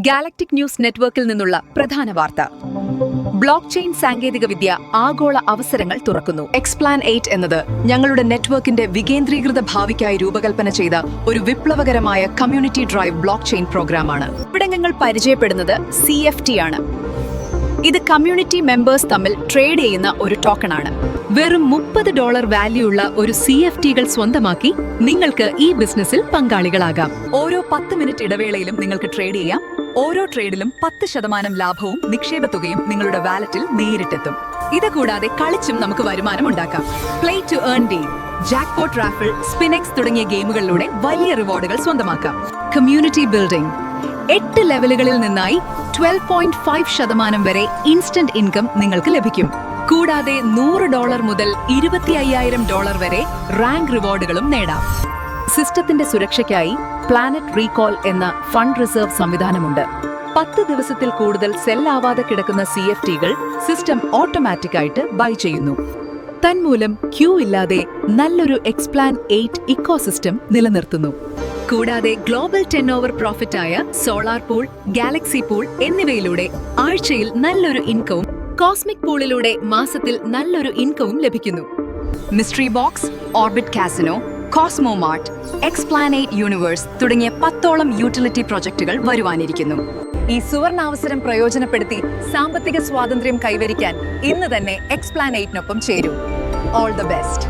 Galactic news നെറ്റ്വർക്കിൽ നിന്നുള്ള പ്രധാന വാർത്ത. ബ്ലോക്ക് ചെയിൻ സാങ്കേതികവിദ്യ ആഗോള അവസരങ്ങൾ തുറക്കുന്നു. എക്സ്പ്ലാൻ 8 എന്നത് ഞങ്ങളുടെ നെറ്റ്വർക്കിന്റെ വികേന്ദ്രീകൃത ഭാവിക്കായി രൂപകൽപ്പന ചെയ്ത ഒരു വിപ്ലവകരമായ കമ്മ്യൂണിറ്റി ഡ്രൈവ് ബ്ലോക്ക് ചെയിൻ പ്രോഗ്രാമാണ്. ഇവിടെ ഞങ്ങൾ പരിചയപ്പെടുന്നത് CFT ആണ്. ഇത് കമ്മ്യൂണിറ്റി മെമ്പേഴ്സ് തമ്മിൽ ട്രേഡ് ചെയ്യുന്ന ഒരു ടോക്കണാണ്. വെറും $30 വാല്യൂ ഉള്ള ഒരു CFTകൾ സ്വന്തമാക്കി നിങ്ങൾക്ക് ഈ ബിസിനസ്സിൽ പങ്കാളികളാകാം. ഓരോ 10 മിനിറ്റ് ഇടവേളയിലും നിങ്ങൾക്ക് ട്രേഡ് ചെയ്യാം. ഓരോ ട്രേഡിലും 10% ലാഭവും നിക്ഷേപത്തുകയും നിങ്ങളുടെ വാലറ്റിൽ നേരിട്ടെത്തും. ഇത് കൂടാതെ കളിച്ചും നമുക്ക് വരുമാനം ഉണ്ടാക്കാം. Play to earn day, jackpot raffle, Spinex തുടങ്ങിയ ഗെയിമുകളിലൂടെ വലിയ റിവാർഡുകൾ സ്വന്തമാക്കാം. കമ്മ്യൂണിറ്റി ബിൽഡിംഗ് 8 ലെവലുകളിൽ നിന്നായി 12.5% വരെ ഇൻസ്റ്റന്റ് ഇൻകം നിങ്ങൾക്ക് ലഭിക്കും. കൂടാതെ $100 മുതൽ $25,000 വരെ റാങ്ക് റിവാർഡുകളും നേടാം. സിസ്റ്റത്തിന്റെ സുരക്ഷയ്ക്കായി പ്ലാനറ്റ് റീകോൾ എന്ന ഫണ്ട് റിസർവ് സംവിധാനമുണ്ട്. 10 ദിവസത്തിൽ കൂടുതൽ സെല്ലാവാതെ കിടക്കുന്ന CFTകൾ സിസ്റ്റം ഓട്ടോമാറ്റിക് ആയിട്ട് ബൈ ചെയ്യുന്നു. തന്മൂലം ക്യൂ ഇല്ലാതെ നല്ലൊരു എക്സ്പ്ലാൻ 8 ഇക്കോസിസ്റ്റം നിലനിർത്തുന്നു. കൂടാതെ ഗ്ലോബൽ 10 ഓവർ പ്രോഫിറ്റ് ആയ സോളാർ പൂൾ, ഗാലക്സി പൂൾ എന്നിവയിലൂടെ ആഴ്ചയിൽ നല്ലൊരു ഇൻകവും, കോസ്മിക് പൂളിലൂടെ മാസത്തിൽ നല്ലൊരു ഇൻകവും ലഭിക്കുന്നു. Mystery box, orbit casino, cosmo mart, Explanet universe തുടങ്ങിയ 10ഓളം യൂട്ടിലിറ്റി പ്രൊജക്ടുകൾ വരുവാനിരിക്കുന്നു. ഈ സുവർണാവസരം പ്രയോജനപ്പെടുത്തി സാമ്പത്തിക സ്വാതന്ത്ര്യം കൈവരിക്കാൻ ഇന്ന് തന്നെ എക്സ്പ്ലാനേറ്റിനൊപ്പം ചേരൂ. All the best.